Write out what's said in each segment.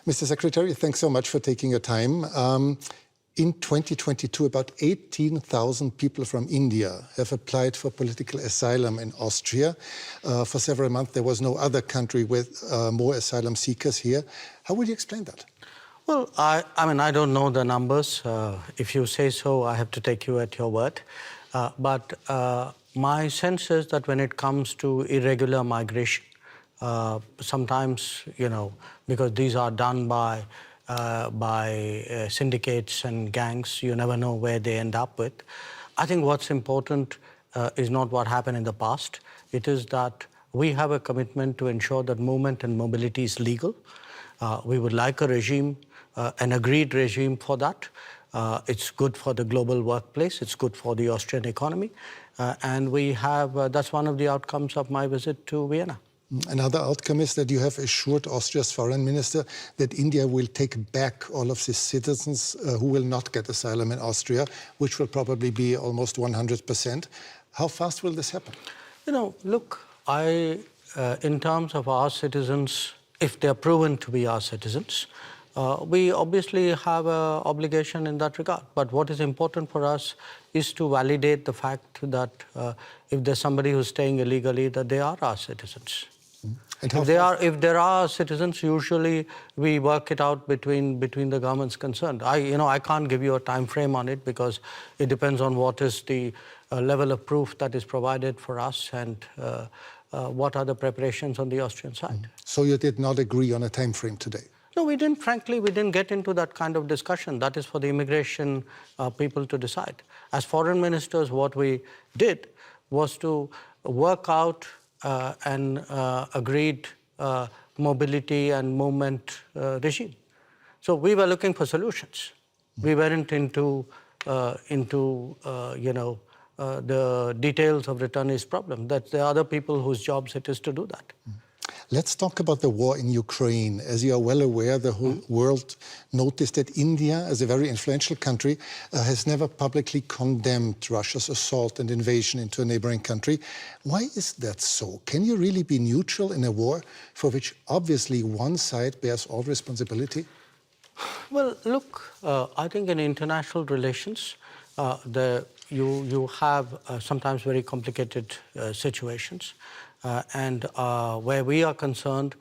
Mr. Secretary, thanks so much for taking your time. In 2022, about 18,000 people from India have applied for political asylum in Austria. For several months, there was no other country with more asylum seekers here. How would you explain that? Well, I don't know the numbers. If you say so, I have to take you at your word. But my sense is that when it comes to irregular migration, sometimes, because these are done by syndicates and gangs, you never know where they end up with. I think what's important is not what happened in the past. It is that we have a commitment to ensure that movement and mobility is legal. We would like a regime, an agreed regime for that. It's good for the global workplace. It's good for the Austrian economy. And we have, that's one of the outcomes of my visit to Vienna. Another outcome is that you have assured Austria's foreign minister that India will take back all of the citizens who will not get asylum in Austria, which will probably be almost 100%. How fast will this happen? Look, in terms of our citizens, if they're proven to be our citizens, we obviously have an obligation in that regard. But what is important for us is to validate the fact that if there's somebody who's staying illegally, that they are our citizens. If there are citizens, usually we work it out between the governments concerned. I can't give you a time frame on it because it depends on what is the level of proof that is provided for us and what are the preparations on the Austrian side. So you did not agree on a time frame today? No, we didn't. Frankly, we didn't get into that kind of discussion. That is for the immigration people to decide. As foreign ministers, what we did was to work out an agreed mobility and movement regime. So we were looking for solutions. We weren't into the details of returnees' problem. That there are other people whose jobs it is to do that. Let's talk about the war in Ukraine. As you are well aware, the whole world noticed that India, as a very influential country, has never publicly condemned Russia's assault and invasion into a neighboring country. Why is that so? Can you really be neutral in a war for which obviously one side bears all responsibility? Well, look, I think in international relations, you have sometimes very complicated situations. And where we are concerned,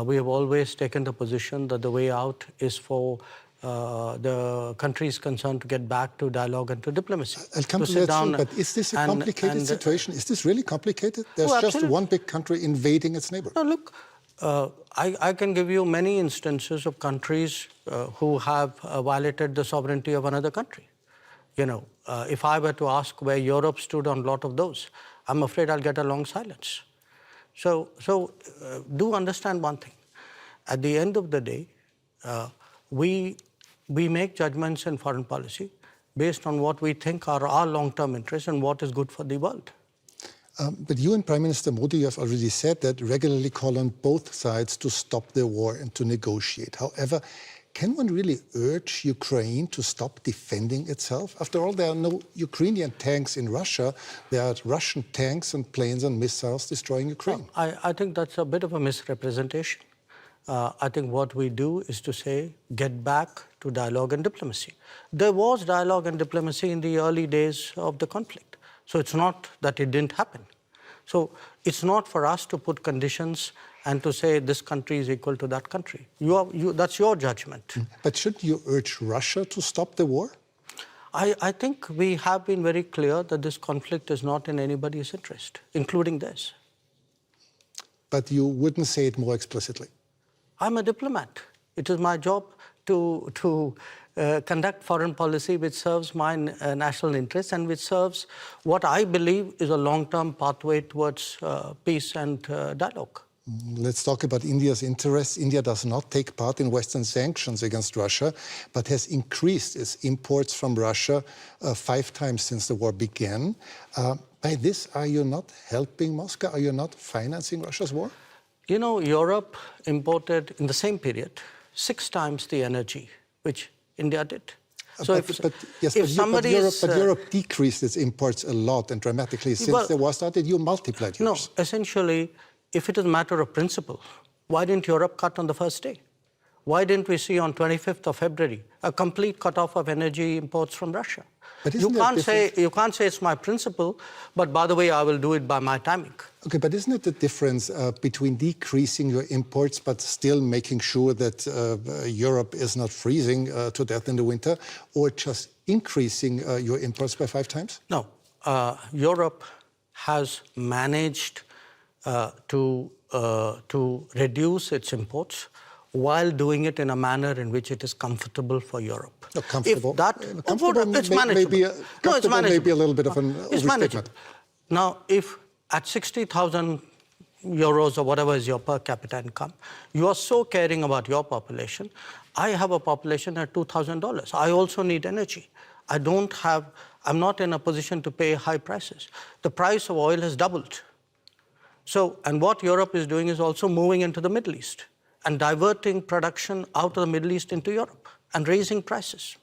we have always taken the position that the way out is for the countries concerned to get back to dialogue and to diplomacy. I'll come to that soon, but is this a complicated situation? Is this really complicated? There's just one big country invading its neighbor. No, look, I can give you many instances of countries who have violated the sovereignty of another country. If I were to ask where Europe stood on a lot of those, I'm afraid I'll get a long silence. So do understand one thing. At the end of the day, we make judgments in foreign policy based on what we think are our long-term interests and what is good for the world. But you and Prime Minister Modi have already said that regularly call on both sides to stop the war and to negotiate. However, can one really urge Ukraine to stop defending itself? After all, there are no Ukrainian tanks in Russia. There are Russian tanks and planes and missiles destroying Ukraine. I think that's a bit of a misrepresentation. I think what we do is to say, get back to dialogue and diplomacy. There was dialogue and diplomacy in the early days of the conflict. So it's not that it didn't happen. So it's not for us to put conditions and to say this country is equal to that country. That's your judgment. But shouldn't you urge Russia to stop the war? I think we have been very clear that this conflict is not in anybody's interest, including theirs. But you wouldn't say it more explicitly? I'm a diplomat. It is my job to conduct foreign policy which serves my national interests and which serves what I believe is a long-term pathway towards peace and dialogue. Let's talk about India's interests. India does not take part in Western sanctions against Russia, but has increased its imports from Russia 5 times since the war began. By this, are you not helping Moscow? Are you not financing Russia's war? Europe imported in the same period 6 times the energy which India did. So Europe decreased its imports a lot and dramatically since the war started. You multiplied yours. No, essentially, if it is a matter of principle, why didn't Europe cut on the first day? Why didn't we see on 25th of February a complete cutoff of energy imports from Russia? But You can't say it's my principle, but by the way, I will do it by my timing. Okay, but isn't it the difference between decreasing your imports but still making sure that Europe is not freezing to death in the winter, or just increasing your imports by 5 times? No, Europe has managed to reduce its imports while doing it in a manner in which it is comfortable for Europe. No, comfortable. It's manageable. It's manageable. Maybe a little bit of an It's manageable. Now, if at 60,000 euros or whatever is your per capita income, you are so caring about your population. I have a population at $2,000. I also need energy. I'm not in a position to pay high prices. The price of oil has doubled. So, and what Europe is doing is also moving into the Middle East and diverting production out of the Middle East into Europe and raising prices.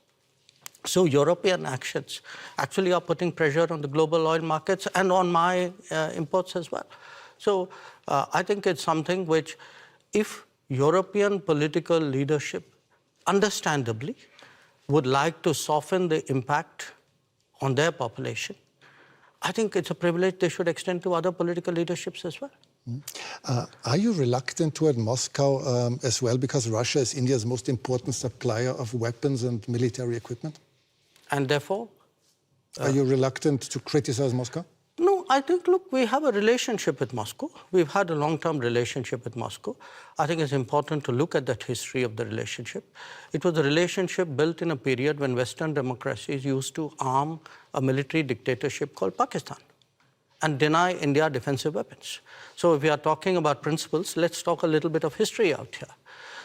So European actions actually are putting pressure on the global oil markets and on my imports as well. So I think it's something which, if European political leadership understandably would like to soften the impact on their population, I think it's a privilege they should extend to other political leaderships as well. Are you reluctant toward Moscow as well, because Russia is India's most important supplier of weapons and military equipment? And therefore? Are you reluctant to criticize Moscow? No, I think, look, we have a relationship with Moscow. We've had a long-term relationship with Moscow. I think it's important to look at that history of the relationship. It was a relationship built in a period when Western democracies used to arm a military dictatorship called Pakistan and deny India defensive weapons. So if we are talking about principles, let's talk a little bit of history out here.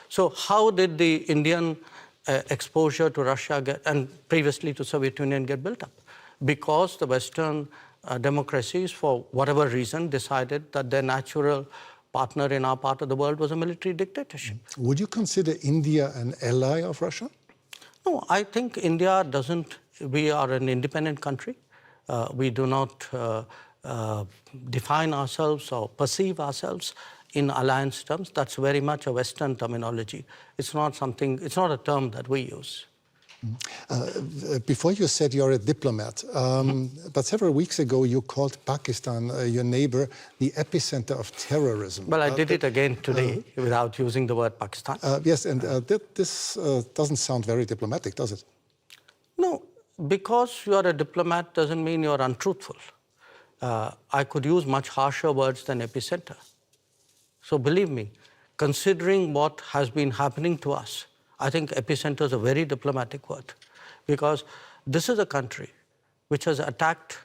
So how did the Indian exposure to Russia and previously to Soviet Union get built up? Because the Western democracies, for whatever reason, decided that their natural partner in our part of the world was a military dictatorship. Would you consider India an ally of Russia? No, I think India doesn't. We are an independent country. We do not define ourselves or perceive ourselves in alliance terms. That's very much a Western terminology. It's not a term that we use. Before you said you're a diplomat, but several weeks ago you called Pakistan, your neighbor, the epicenter of terrorism. Well, I did it again today without using the word Pakistan. Yes, and this doesn't sound very diplomatic, does it? No, because you are a diplomat doesn't mean you're untruthful. I could use much harsher words than epicenter. So believe me, considering what has been happening to us, I think epicenter is a very diplomatic word, because this is a country which has attacked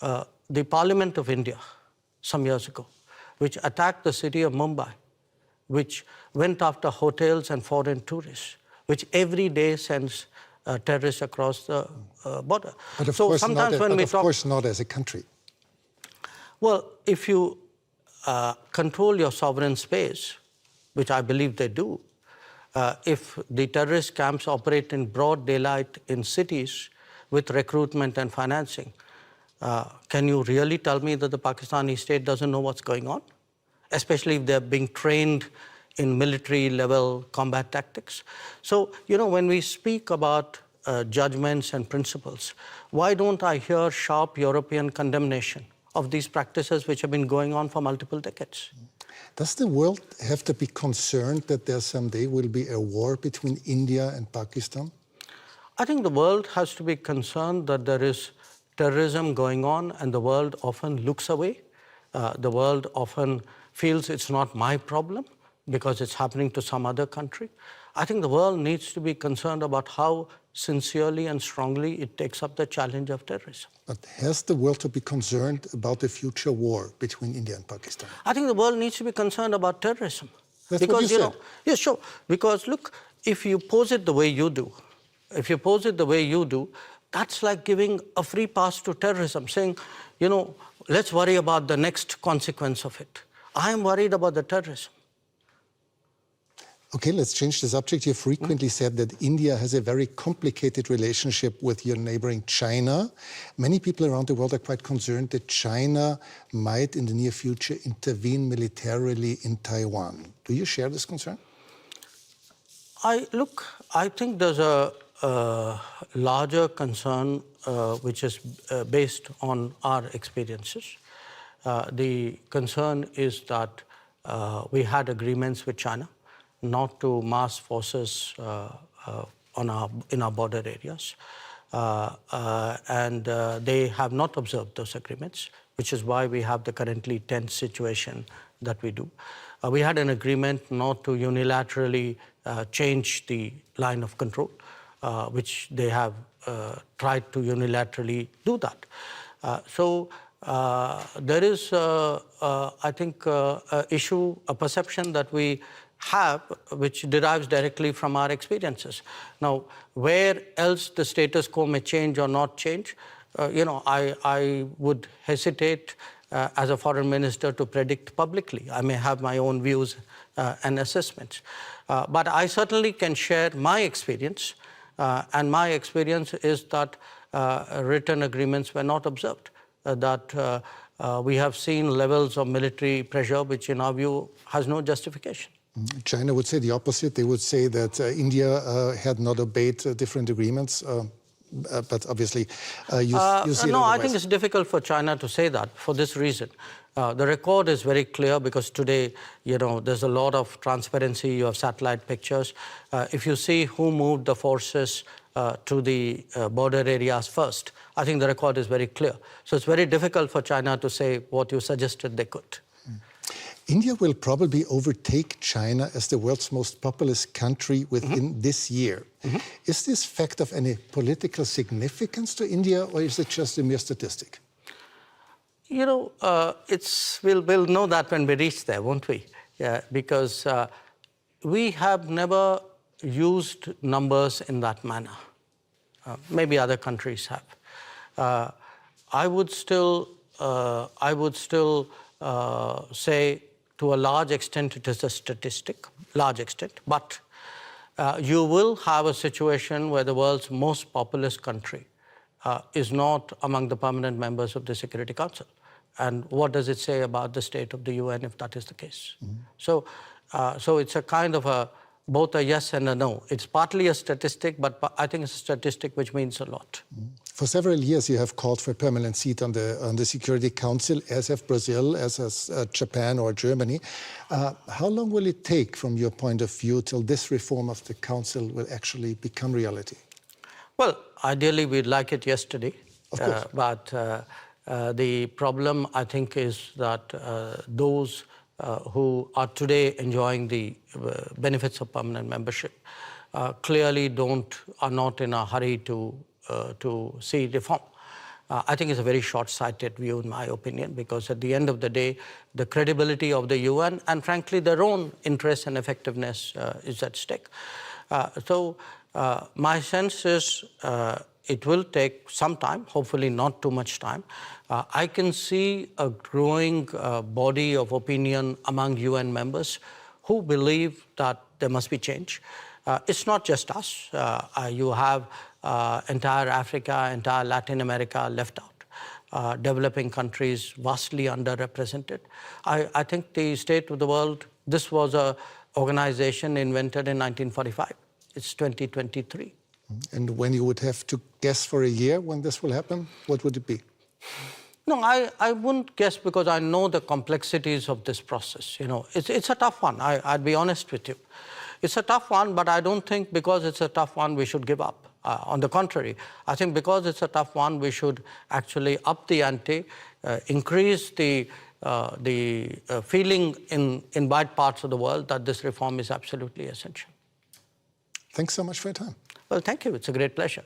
the Parliament of India some years ago, which attacked the city of Mumbai, which went after hotels and foreign tourists, which every day sends terrorists across the border. But of course not as a country. Well, if you control your sovereign space, which I believe they do, if the terrorist camps operate in broad daylight in cities with recruitment and financing, can you really tell me that the Pakistani state doesn't know what's going on? Especially if they're being trained in military-level combat tactics. So, when we speak about judgments and principles, why don't I hear sharp European condemnation of these practices which have been going on for multiple decades? Does the world have to be concerned that there someday will be a war between India and Pakistan? I think the world has to be concerned that there is terrorism going on, and the world often looks away. The world often feels it's not my problem because it's happening to some other country. I think the world needs to be concerned about how sincerely and strongly it takes up the challenge of terrorism. But has the world to be concerned about the future war between India and Pakistan? I think the world needs to be concerned about terrorism. That's what you said. Yeah, sure. Because look, if you pose it the way you do, that's like giving a free pass to terrorism, saying, let's worry about the next consequence of it. I am worried about the terrorism. Okay, let's change the subject. You frequently said that India has a very complicated relationship with your neighboring China. Many people around the world are quite concerned that China might, in the near future, intervene militarily in Taiwan. Do you share this concern? I think there's a larger concern which is based on our experiences. The concern is that we had agreements with China not to mass forces in our border areas. And they have not observed those agreements, which is why we have the currently tense situation that we do. We had an agreement not to unilaterally change the line of control, which they have tried to unilaterally do that. So there is, I think, an issue, a perception that we have, which derives directly from our experiences. Now, where else the status quo may change or not change, I would hesitate as a foreign minister to predict publicly. I may have my own views and assessments. But I certainly can share my experience, and my experience is that written agreements were not observed, that we have seen levels of military pressure which in our view has no justification. China would say the opposite. They would say that India had not obeyed different agreements, but obviously you see it No, I otherwise. think it's difficult for China to say that for this reason. The record is very clear because today, there's a lot of transparency. You have satellite pictures. If you see who moved the forces to the border areas first, I think the record is very clear. So it's very difficult for China to say what you suggested they could. India will probably overtake China as the world's most populous country within this year. Is this fact of any political significance to India, or is it just a mere statistic? We'll know that when we reach there, won't we? Yeah, because we have never used numbers in that manner. Maybe other countries have. I would still say, to a large extent, it is a statistic, large extent, but you will have a situation where the world's most populous country is not among the permanent members of the Security Council. And what does it say about the state of the UN if that is the case? So it's a kind of both a yes and a no. It's partly a statistic, but I think it's a statistic which means a lot. For several years, you have called for a permanent seat on the Security Council, as have Brazil, as has Japan or Germany. How long will it take, from your point of view, till this reform of the Council will actually become reality? Well, ideally, we'd like it yesterday. Of course. But the problem, I think, is that those who are today enjoying the benefits of permanent membership clearly are not in a hurry to see reform. I think it's a very short-sighted view, in my opinion, because at the end of the day, the credibility of the UN and, frankly, their own interest and effectiveness is at stake. So my sense is it will take some time, hopefully not too much time. I can see a growing body of opinion among UN members who believe that there must be change. It's not just us. You have entire Africa, entire Latin America left out. Developing countries vastly underrepresented. I think the state of the world, this was an organization invented in 1945. It's 2023. And when you would have to guess for a year when this will happen, what would it be? No, I wouldn't guess, because I know the complexities of this process. It's a tough one. I'd be honest with you. It's a tough one, but I don't think because it's a tough one we should give up. On the contrary, I think because it's a tough one, we should actually up the ante, increase the feeling in wide parts of the world that this reform is absolutely essential. Thanks so much for your time. Well, thank you. It's a great pleasure.